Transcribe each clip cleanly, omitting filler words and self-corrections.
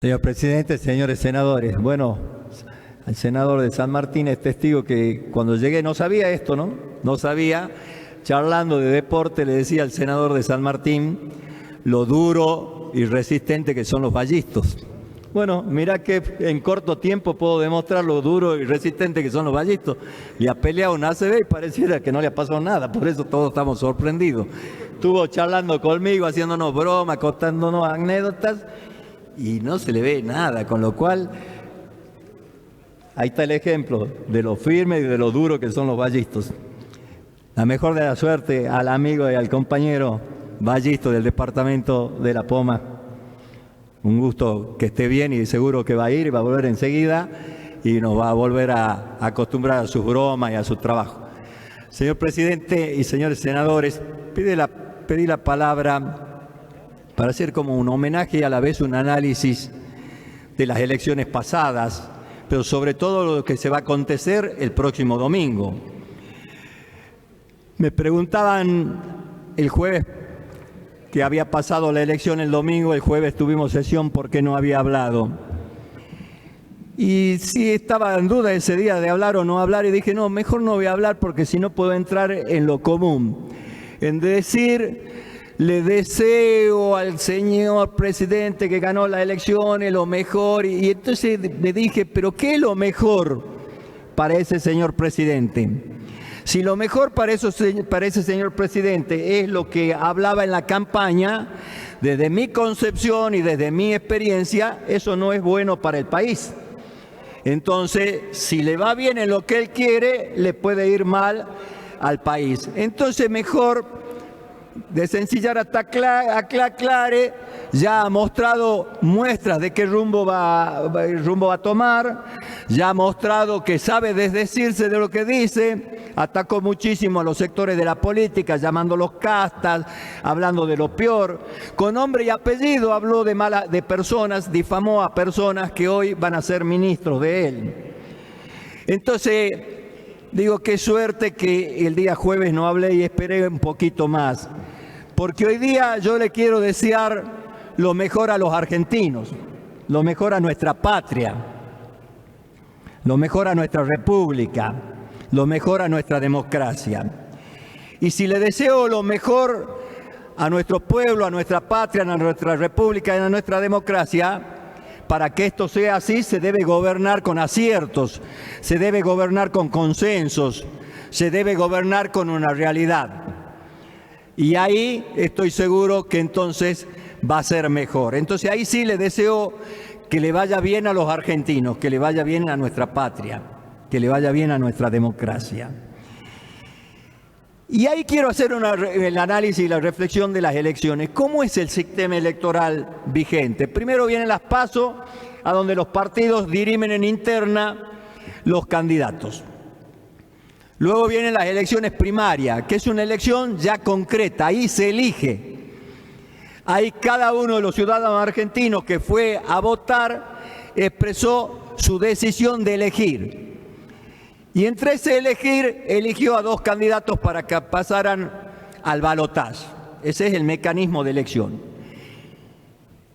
Señor presidente, señores senadores, bueno, el senador de San Martín es testigo que cuando llegué no sabía esto, ¿no? No sabía, charlando de deporte le decía al senador de San Martín lo duro y resistente que son los ballistos. Bueno, mirá que en corto tiempo puedo demostrar lo duro y resistente que son los ballistos. Le ha peleado un ACB y pareciera que no le ha pasado nada, por eso todos estamos sorprendidos. Estuvo charlando conmigo, haciéndonos bromas, contándonos anécdotas, y no se le ve nada, con lo cual ahí está el ejemplo de lo firme y de lo duro que son los ballistos. La mejor de la suerte al amigo y al compañero ballisto del departamento de La Poma. Un gusto que esté bien y seguro que va a ir y va a volver enseguida y nos va a volver a acostumbrar a sus bromas y a su trabajo. Señor presidente y señores senadores, pedí la palabra para hacer como un homenaje y a la vez un análisis de las elecciones pasadas, pero sobre todo lo que se va a acontecer el próximo domingo. Me preguntaban el jueves que había pasado la elección el domingo, el jueves tuvimos sesión, ¿por qué no había hablado? Y sí estaba en duda ese día de hablar o no hablar y dije, no, mejor no voy a hablar porque si no puedo entrar en lo común, en decir... Le deseo al señor presidente que ganó las elecciones lo mejor. Y entonces le dije, ¿pero qué es lo mejor para ese señor presidente? Si lo mejor para ese señor presidente es lo que hablaba en la campaña, desde mi concepción y desde mi experiencia, eso no es bueno para el país. Entonces, si le va bien en lo que él quiere, le puede ir mal al país. Entonces, mejor... de sencillar hasta aclare, ya ha mostrado muestras de qué rumbo va a tomar, ya ha mostrado que sabe desdecirse de lo que dice, atacó muchísimo a los sectores de la política, llamándolos castas, hablando de lo peor, con nombre y apellido habló de personas, difamó a personas que hoy van a ser ministros de él. Entonces, digo, qué suerte que el día jueves no hablé y esperé un poquito más. Porque hoy día yo le quiero desear lo mejor a los argentinos, lo mejor a nuestra patria, lo mejor a nuestra república, lo mejor a nuestra democracia. Y si le deseo lo mejor a nuestro pueblo, a nuestra patria, a nuestra república y a nuestra democracia, para que esto sea así se debe gobernar con aciertos, se debe gobernar con consensos, se debe gobernar con una realidad. Y ahí estoy seguro que entonces va a ser mejor. Entonces ahí sí le deseo que le vaya bien a los argentinos, que le vaya bien a nuestra patria, que le vaya bien a nuestra democracia. Y ahí quiero hacer el análisis y la reflexión de las elecciones. ¿Cómo es el sistema electoral vigente? Primero vienen las PASO, a donde los partidos dirimen en interna los candidatos. Luego vienen las elecciones primarias, que es una elección ya concreta, ahí se elige. Ahí cada uno de los ciudadanos argentinos que fue a votar expresó su decisión de elegir. Y entre ese elegir, eligió a dos candidatos para que pasaran al balotaje. Ese es el mecanismo de elección.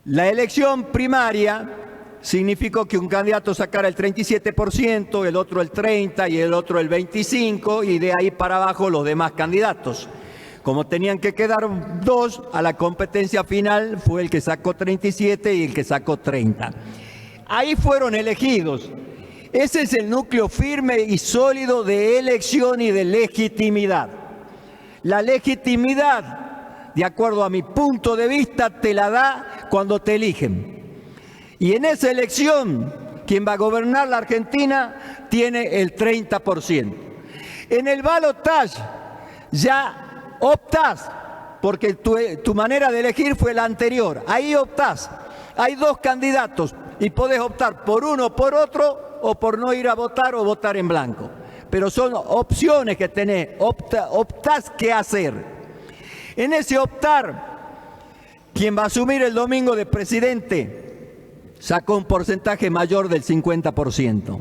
La elección primaria significó que un candidato sacara el 37%, el otro el 30% y el otro el 25%, y de ahí para abajo los demás candidatos. Como tenían que quedar dos, a la competencia final fue el que sacó 37 y el que sacó 30. Ahí fueron elegidos. Ese es el núcleo firme y sólido de elección y de legitimidad. La legitimidad, de acuerdo a mi punto de vista, te la da cuando te eligen. Y en esa elección, quien va a gobernar la Argentina tiene el 30%. En el balotaje ya optás, porque tu manera de elegir fue la anterior. Ahí optás. Hay dos candidatos y podés optar por uno o por otro, o por no ir a votar o votar en blanco. Pero son opciones que tenés, optás qué hacer. En ese optar, quien va a asumir el domingo de presidente sacó un porcentaje mayor del 50%.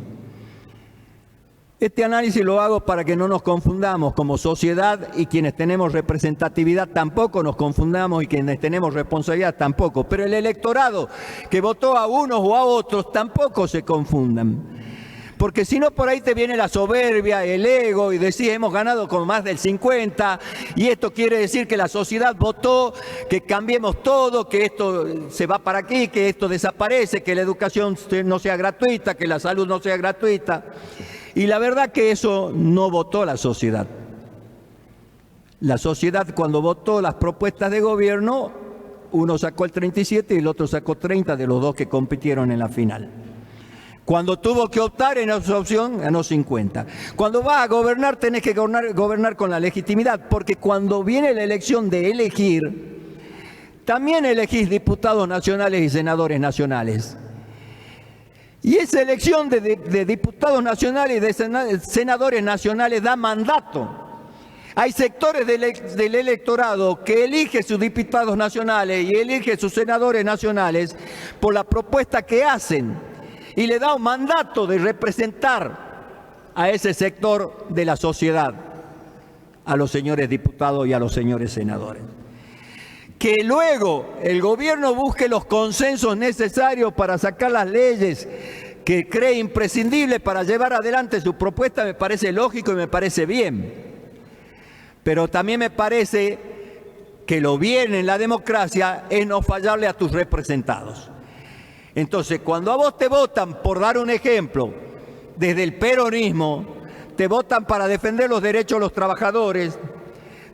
Este análisis lo hago para que no nos confundamos como sociedad, y quienes tenemos representatividad tampoco nos confundamos, y quienes tenemos responsabilidad tampoco. Pero el electorado que votó a unos o a otros tampoco se confundan. Porque si no, por ahí te viene la soberbia, el ego, y decís, hemos ganado con más del 50, y esto quiere decir que la sociedad votó, que cambiemos todo, que esto se va para aquí, que esto desaparece, que la educación no sea gratuita, que la salud no sea gratuita. Y la verdad que eso no votó la sociedad. La sociedad, cuando votó las propuestas de gobierno, uno sacó el 37 y el otro sacó 30 de los dos que compitieron en la final. Cuando tuvo que optar en esa opción, ganó 50. Cuando vas a gobernar, tenés que gobernar con la legitimidad, porque cuando viene la elección de elegir, también elegís diputados nacionales y senadores nacionales. Y esa elección de diputados nacionales y de senadores nacionales da mandato. Hay sectores del electorado que elige sus diputados nacionales y elige sus senadores nacionales por la propuesta que hacen, y le da un mandato de representar a ese sector de la sociedad, a los señores diputados y a los señores senadores. Que luego el gobierno busque los consensos necesarios para sacar las leyes que cree imprescindibles para llevar adelante su propuesta, me parece lógico y me parece bien. Pero también me parece que lo bien en la democracia es no fallarle a tus representados. Entonces, cuando a vos te votan, por dar un ejemplo, desde el peronismo, te votan para defender los derechos de los trabajadores,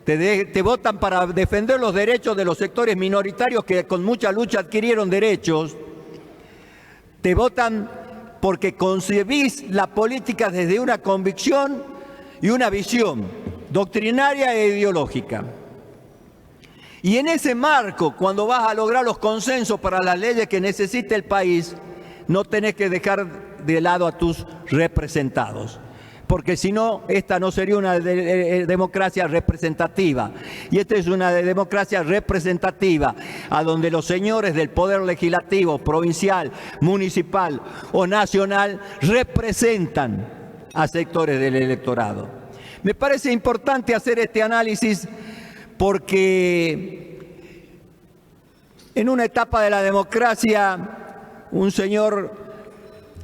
te votan para defender los derechos de los sectores minoritarios que con mucha lucha adquirieron derechos, te votan porque concebís la política desde una convicción y una visión doctrinaria e ideológica. Y en ese marco, cuando vas a lograr los consensos para las leyes que necesita el país, no tenés que dejar de lado a tus representados, porque si no, esta no sería una democracia representativa. Y esta es una democracia representativa, a donde los señores del poder legislativo, provincial, municipal o nacional representan a sectores del electorado. Me parece importante hacer este análisis porque en una etapa de la democracia, un señor,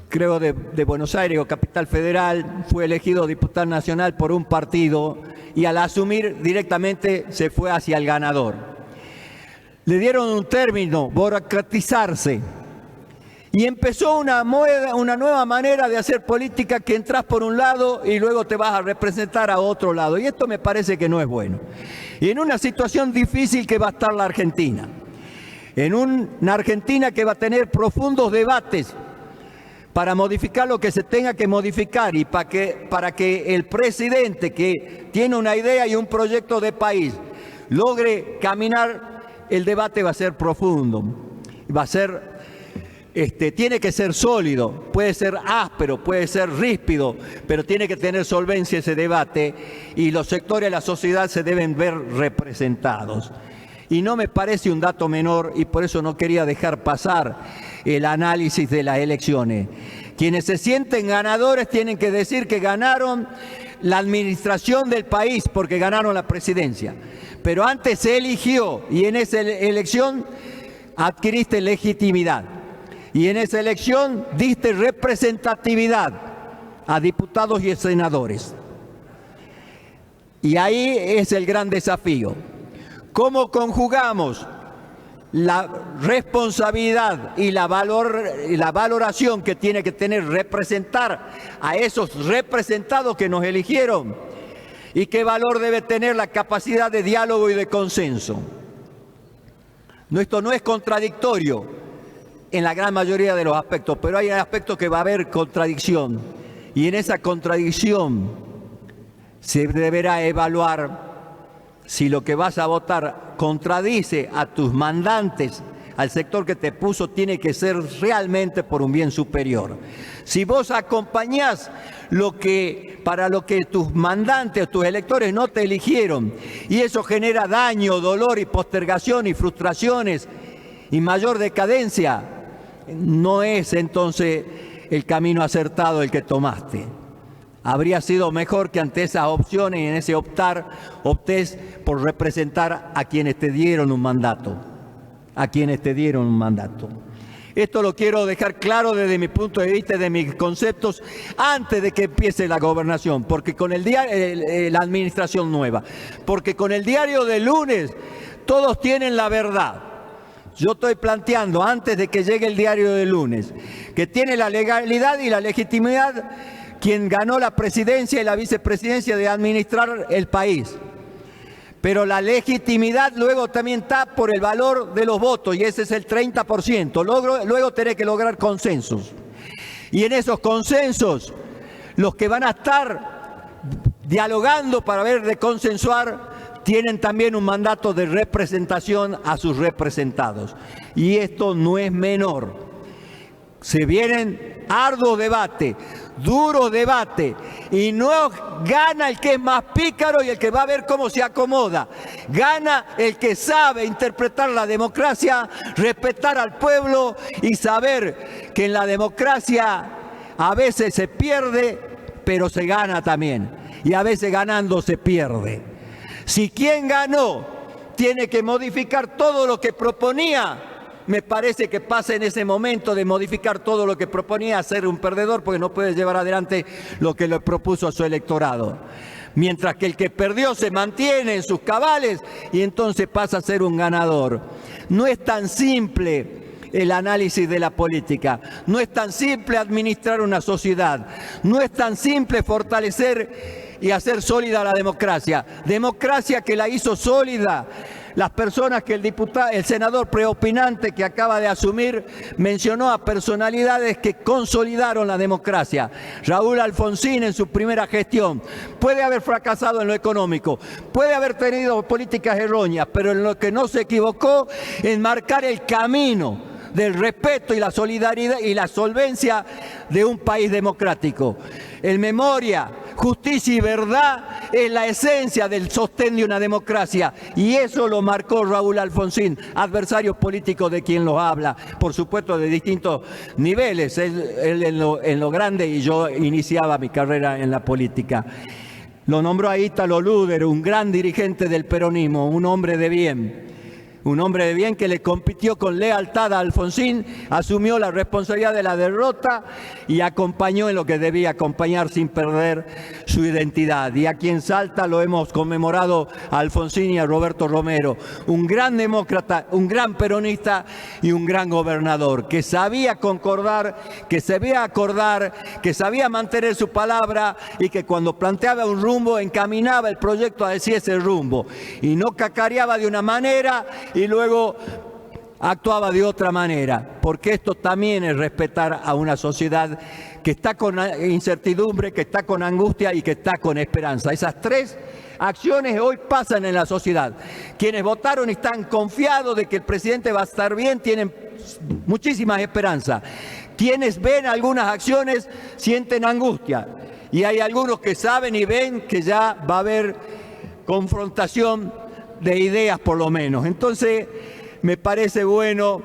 creo de Buenos Aires o Capital Federal, fue elegido diputado nacional por un partido y al asumir directamente se fue hacia el ganador. Le dieron un término, burocratizarse, y empezó una nueva manera de hacer política, que entras por un lado y luego te vas a representar a otro lado. Y esto me parece que no es bueno. Y en una situación difícil que va a estar la Argentina, en una Argentina que va a tener profundos debates para modificar lo que se tenga que modificar, y para que el presidente, que tiene una idea y un proyecto de país, logre caminar, el debate va a ser profundo, va a ser tiene que ser sólido, puede ser áspero, puede ser ríspido, pero tiene que tener solvencia ese debate, y los sectores de la sociedad se deben ver representados. Y no me parece un dato menor, y por eso no quería dejar pasar el análisis de las elecciones. Quienes se sienten ganadores tienen que decir que ganaron la administración del país porque ganaron la presidencia. Pero antes se eligió, y en esa elección adquiriste legitimidad. Y en esa elección diste representatividad a diputados y senadores. Y ahí es el gran desafío. ¿Cómo conjugamos la responsabilidad y la valoración que tiene que tener representar a esos representados que nos eligieron? ¿Y qué valor debe tener la capacidad de diálogo y de consenso? Esto no es contradictorio en la gran mayoría de los aspectos, pero hay aspectos que va a haber contradicción, y en esa contradicción se deberá evaluar si lo que vas a votar contradice a tus mandantes, al sector que te puso, tiene que ser realmente por un bien superior. Si vos acompañás para lo que tus mandantes, tus electores no te eligieron, y eso genera daño, dolor y postergación y frustraciones y mayor decadencia, no es entonces el camino acertado el que tomaste. Habría sido mejor que ante esas opciones y en ese optar, optés por representar a quienes te dieron un mandato. A quienes te dieron un mandato. Esto lo quiero dejar claro desde mi punto de vista y de mis conceptos antes de que empiece la gobernación, porque con la administración nueva, porque con el diario del lunes todos tienen la verdad. Yo estoy planteando, antes de que llegue el diario del lunes, que tiene la legalidad y la legitimidad quien ganó la presidencia y la vicepresidencia de administrar el país. Pero la legitimidad luego también está por el valor de los votos, y ese es el 30%. Luego tenés que lograr consensos. Y en esos consensos, los que van a estar dialogando para ver de consensuar, tienen también un mandato de representación a sus representados. Y esto no es menor. Se vienen arduos debates, duro debate, y no gana el que es más pícaro y el que va a ver cómo se acomoda. Gana el que sabe interpretar la democracia, respetar al pueblo y saber que en la democracia a veces se pierde, pero se gana también. Y a veces ganando se pierde. Si quien ganó tiene que modificar todo lo que proponía, me parece que pasa en ese momento de modificar todo lo que proponía a ser un perdedor, porque no puede llevar adelante lo que le propuso a su electorado. Mientras que el que perdió se mantiene en sus cabales y entonces pasa a ser un ganador. No es tan simple el análisis de la política, no es tan simple administrar una sociedad, no es tan simple fortalecer y hacer sólida la democracia. Democracia que la hizo sólida las personas que el senador preopinante que acaba de asumir mencionó a personalidades que consolidaron la democracia. Raúl Alfonsín en su primera gestión puede haber fracasado en lo económico, puede haber tenido políticas erróneas, pero en lo que no se equivocó en marcar el camino del respeto y la solidaridad y la solvencia de un país democrático. En memoria, justicia y verdad es la esencia del sostén de una democracia, y eso lo marcó Raúl Alfonsín, adversario político de quien lo habla, por supuesto de distintos niveles, él en lo grande y yo iniciaba mi carrera en la política. Lo nombró a Ítalo Luder, un gran dirigente del peronismo, un hombre de bien. Un hombre de bien que le compitió con lealtad a Alfonsín, asumió la responsabilidad de la derrota y acompañó en lo que debía acompañar sin perder su identidad. Y aquí en Salta lo hemos conmemorado a Alfonsín y a Roberto Romero, un gran demócrata, un gran peronista y un gran gobernador, que sabía concordar, que sabía acordar, que sabía mantener su palabra y que cuando planteaba un rumbo encaminaba el proyecto hacia ese rumbo y no cacareaba de una manera y luego actuaba de otra manera, porque esto también es respetar a una sociedad que está con incertidumbre, que está con angustia y que está con esperanza. Esas tres acciones hoy pasan en la sociedad. Quienes votaron y están confiados de que el presidente va a estar bien tienen muchísimas esperanzas. Quienes ven algunas acciones sienten angustia, y hay algunos que saben y ven que ya va a haber confrontación de ideas por lo menos. Entonces me parece bueno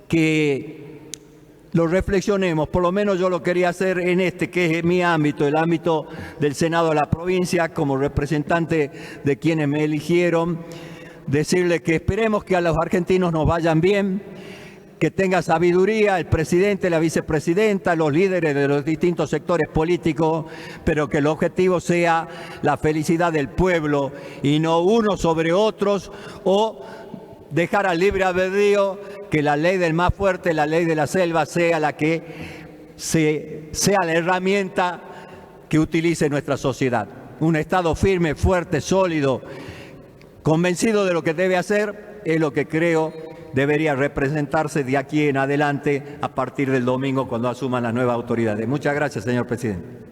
que lo reflexionemos, por lo menos yo lo quería hacer en que es mi ámbito, el ámbito del Senado de la provincia, como representante de quienes me eligieron, decirle que esperemos que a los argentinos nos vayan bien, que tenga sabiduría el presidente, la vicepresidenta, los líderes de los distintos sectores políticos, pero que el objetivo sea la felicidad del pueblo y no unos sobre otros, o dejar al libre albedrío que la ley del más fuerte, la ley de la selva, sea la que sea la herramienta que utilice nuestra sociedad. Un Estado firme, fuerte, sólido, convencido de lo que debe hacer, es lo que creo debería representarse de aquí en adelante a partir del domingo cuando asuman las nuevas autoridades. Muchas gracias, señor presidente.